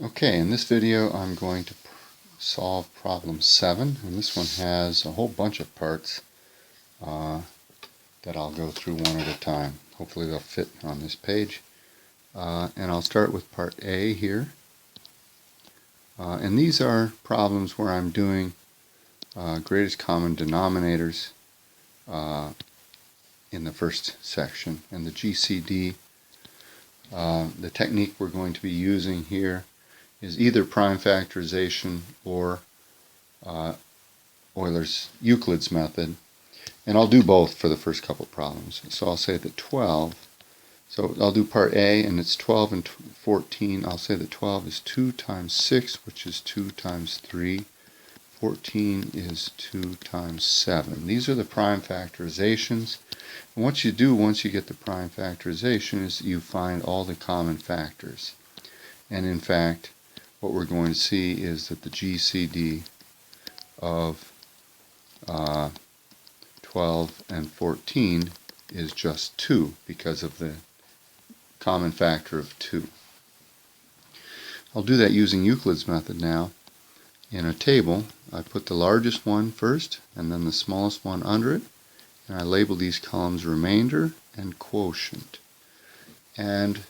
Okay, in this video I'm going to solve problem 7, and this one has a whole bunch of parts that I'll go through one at a time. Hopefully they'll fit on this page. And I'll start with part A here. And these are problems where I'm doing greatest common denominators in the first section. And the GCD, the technique we're going to be using here is either prime factorization or Euclid's method, and I'll do both for the first couple problems. So I'll say that 12, so I'll do part A, and it's 12 and 14. I'll say that 12 is 2 times 6, which is 2 times 3. 14 is 2 times 7. These are the prime factorizations. And what you do once you get the prime factorization is you find all the common factors. And in fact, what we're going to see is that the GCD of 12 and 14 is just 2 because of the common factor of 2. I'll do that using Euclid's method now. In a table, I put the largest one first and then the smallest one under it, and I label these columns remainder and quotient. And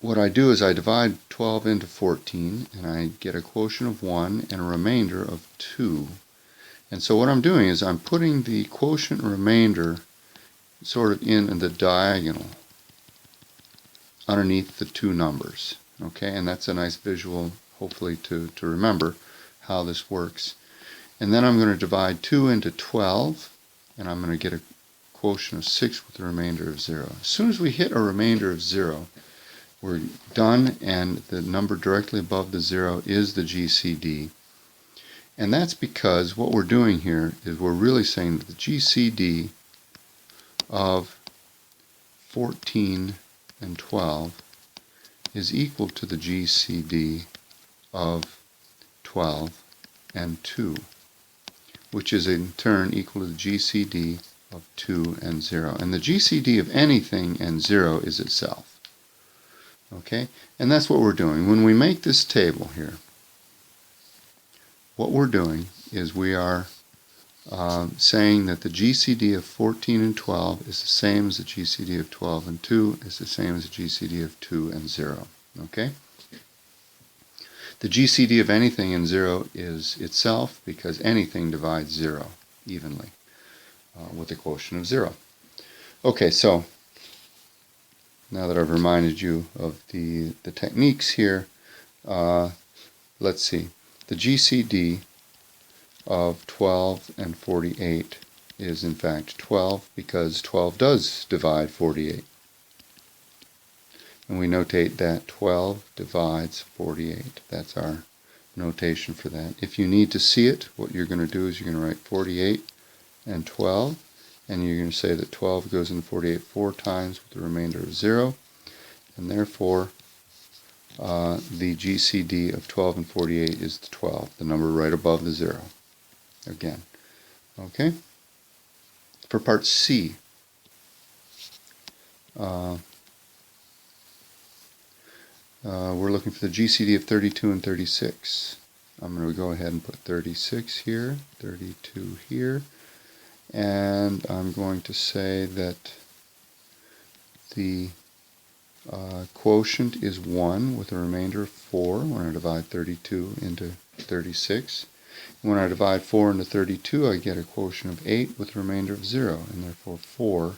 what I do is I divide 12 into 14, and I get a quotient of 1 and a remainder of 2. And so what I'm doing is I'm putting the quotient and remainder sort of in the diagonal underneath the two numbers. Okay, and that's a nice visual, hopefully, to remember how this works. And then I'm going to divide 2 into 12, and I'm going to get a quotient of 6 with a remainder of 0. As soon as we hit a remainder of 0, we're done, and the number directly above the 0 is the GCD. And that's because what we're doing here is we're really saying that the GCD of 14 and 12 is equal to the GCD of 12 and 2, which is in turn equal to the GCD of 2 and 0. And the GCD of anything and 0 is itself. Okay, and that's what we're doing. When we make this table here, what we're doing is we are saying that the GCD of 14 and 12 is the same as the GCD of 12 and 2 is the same as the GCD of 2 and 0. Okay? The GCD of anything and 0 is itself because anything divides 0 evenly with a quotient of 0. Okay, so now that I've reminded you of the techniques here, let's see. The GCD of 12 and 48 is in fact 12 because 12 does divide 48. And we notate that 12 divides 48. That's our notation for that. If you need to see it, what you're going to do is you're going to write 48 and 12. And you're going to say that 12 goes into 48 4 times with a remainder of 0. And therefore, the GCD of 12 and 48 is the 12, the number right above the 0. Again. Okay? For part C, we're looking for the GCD of 32 and 36. I'm going to go ahead and put 36 here, 32 here. And I'm going to say that the quotient is 1 with a remainder of 4 when I divide 32 into 36. And when I divide 4 into 32, I get a quotient of 8 with a remainder of 0, and therefore 4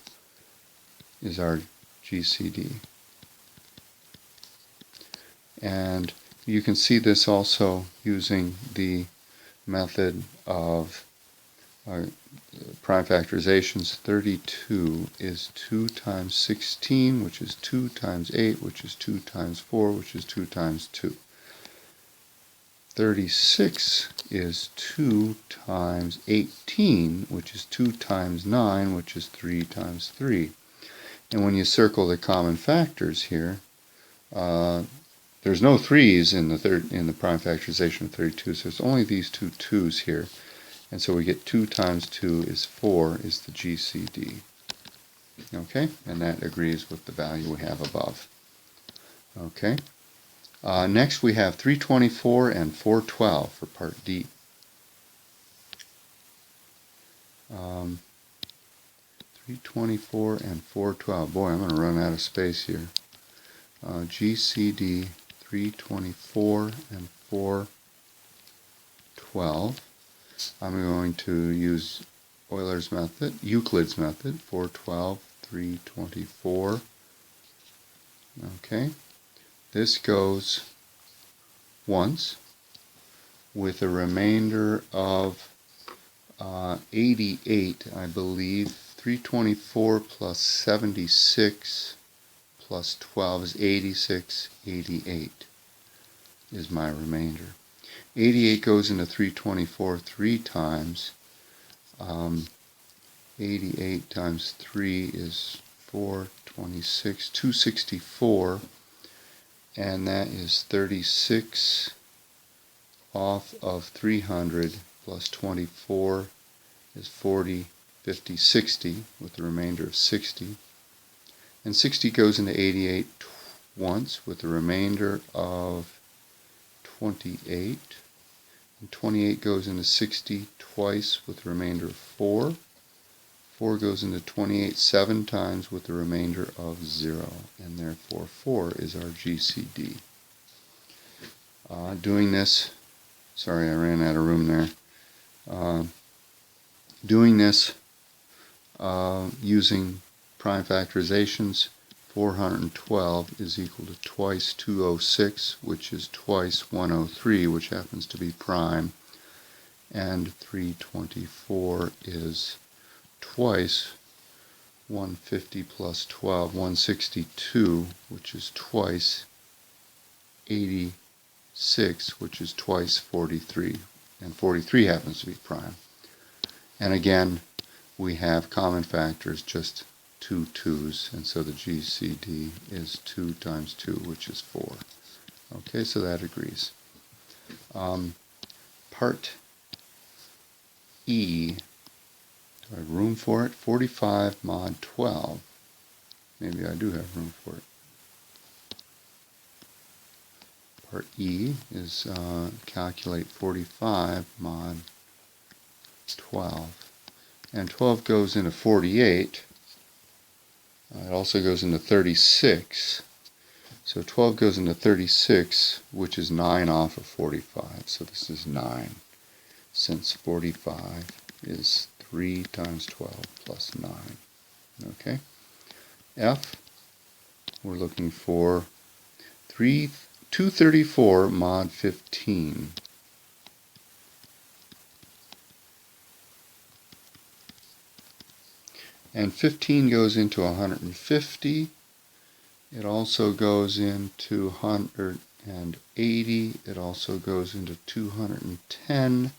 is our GCD. And you can see this also using the method of prime factorizations. 32 is 2 times 16, which is 2 times 8, which is 2 times 4, which is 2 times 2. 36 is 2 times 18, which is 2 times 9, which is 3 times 3. And when you circle the common factors here, there's no 3's in the prime factorization of 32, so there's only these two 2's here. And so we get 2 times 2 is 4 is the GCD. Okay, and that agrees with the value we have above. Okay. Next we have 324 and 412 for part D. 324 and 412. Boy, I'm going to run out of space here. GCD 324 and 412. I'm going to use Euler's method, Euclid's method, 412, 324. Okay. This goes once with a remainder of 88, I believe. 324 plus 76 plus 12 is 86. 88 is my remainder. 88 goes into 324 3 times. 88 times 3 is 426, 264, and that is 36 off of 300 plus 24 is 40, 50, 60 with the remainder of 60. And 60 goes into 88 once with the remainder of 28. And 28 goes into 60 twice with the remainder of 4. 4 goes into 28 7 times with the remainder of 0. And therefore 4 is our GCD. Doing this, sorry I ran out of room there. Doing this using prime factorizations, 412 is equal to twice 206, which is twice 103, which happens to be prime, and 324 is twice 150 plus 12, 162, which is twice 86, which is twice 43, and 43 happens to be prime. And again, we have common factors, just 2 2's, and so the GCD is 2 times 2, which is 4. Okay, so that agrees. Part E, do I have room for it? 45 mod 12. Maybe I do have room for it. Part E is calculate 45 mod 12. And 12 goes into 48. It also goes into 36. So 12 goes into 36, which is 9 off of 45. So this is 9, since 45 is 3 times 12 plus 9. Okay. F, we're looking for 234 mod 15. And 15 goes into 150. It also goes into 180. It also goes into 210.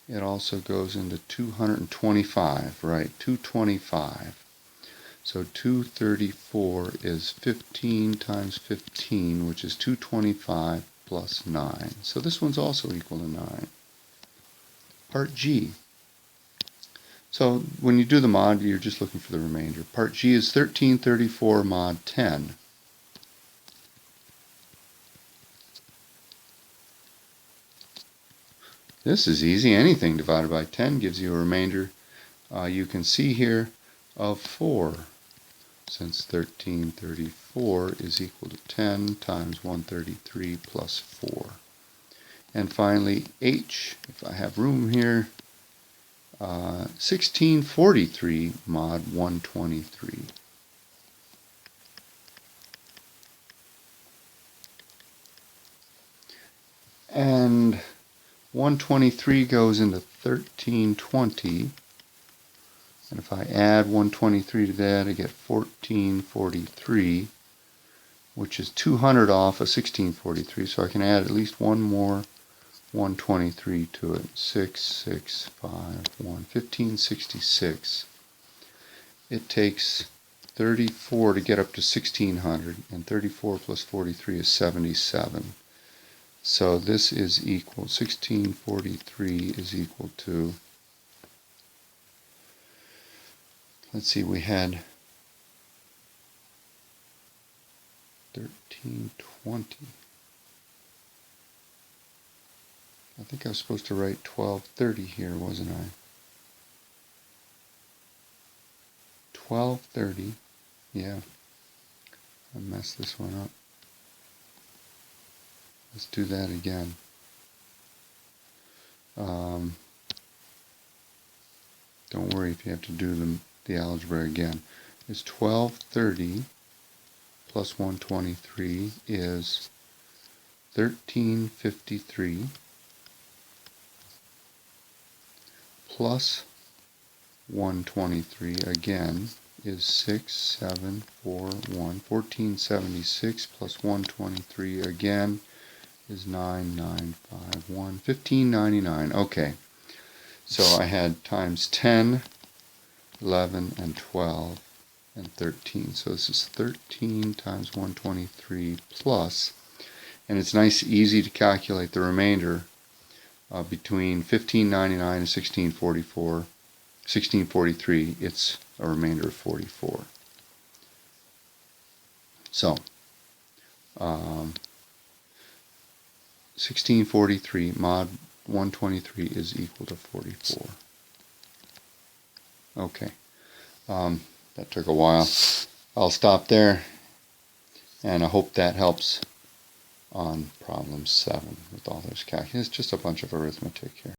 It also goes into 225, right? 225. So 234 is 15 times 15, which is 225 plus 9. So this one's also equal to 9. Part G. So when you do the mod, you're just looking for the remainder. Part G is 1334 mod 10. This is easy. Anything divided by 10 gives you a remainder, you can see here, of 4. Since 1334 is equal to 10 times 133 plus 4. And finally, H, if I have room here, 1643 mod 123. And 123 goes into 1320. And if I add 123 to that, I get 1443, which is 200 off of 1643. So I can add at least one more 123 to it. 6651, 1566. It takes 34 to get up to 1600, and 34 plus 43 is 77. So this is equal, 1643 is equal to, let's see, we had 1320. I think I was supposed to write 1230 here, wasn't I? 1230. Yeah, I messed this one up. Let's do that again. Don't worry if you have to do the algebra again. It's 1230 plus 123 is 1353 plus 123 again is 6741. 1476 plus 123 again is 9951. 1599. Okay. So I had times 10, 11, and 12, and 13. So this is 13 times 123 plus, and it's nice, easy to calculate the remainder between 1599 and 1643. It's a remainder of 44. So 1643 mod 123 is equal to 44. Okay, that took a while. I'll stop there, and I hope that helps on problem 7 with all those calculations. It's just a bunch of arithmetic here.